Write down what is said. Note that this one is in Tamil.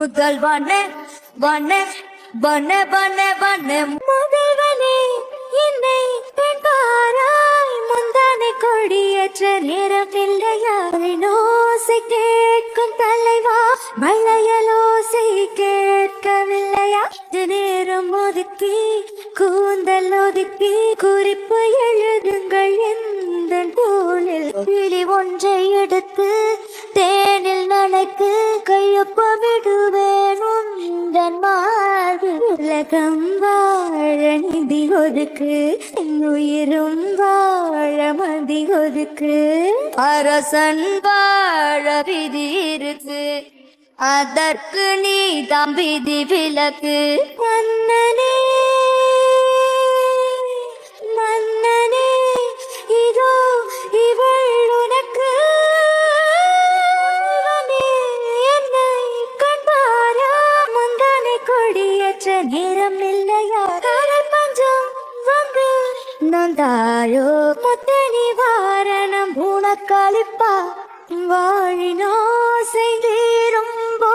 முதல்வனே வனே வனே வனே வனே முதல்வனே என்னை பெண்பாராய் முந்தானை கொடியற்ற நேரமில்லையாய் நோசை கேட்கும் தலைவா வளையலோசை கேட்கவில்லையா நேரம் ஒதுக்கி கூந்தல் ஒதுக்கி குறிப்பு எழுதுங்கள் எந்த நூலில் கிளி ஒன்றை எடுத்து தேனில் நனைக்கு கையொப்ப விடுவேன் உந்தன் மார்பு உலகம் வாழ நிதி ஒதுக்கு உயிரும் வாழ மதி ஒதுக்கு அரசன் வாழ விதி இருக்கு அதற்கு நீ தம்பிதி விலக்கு மன்னனே மன்னனே இதோ இவள் உனக்கு என்னை கண்பாரா முந்தானை கொடியற்ற நேரம் இல்லையா பஞ்சம் வந்து நந்தாயோ முத்தனி வாரணம் உனக்களிப்பா வாழினோ செய்தீரும்போ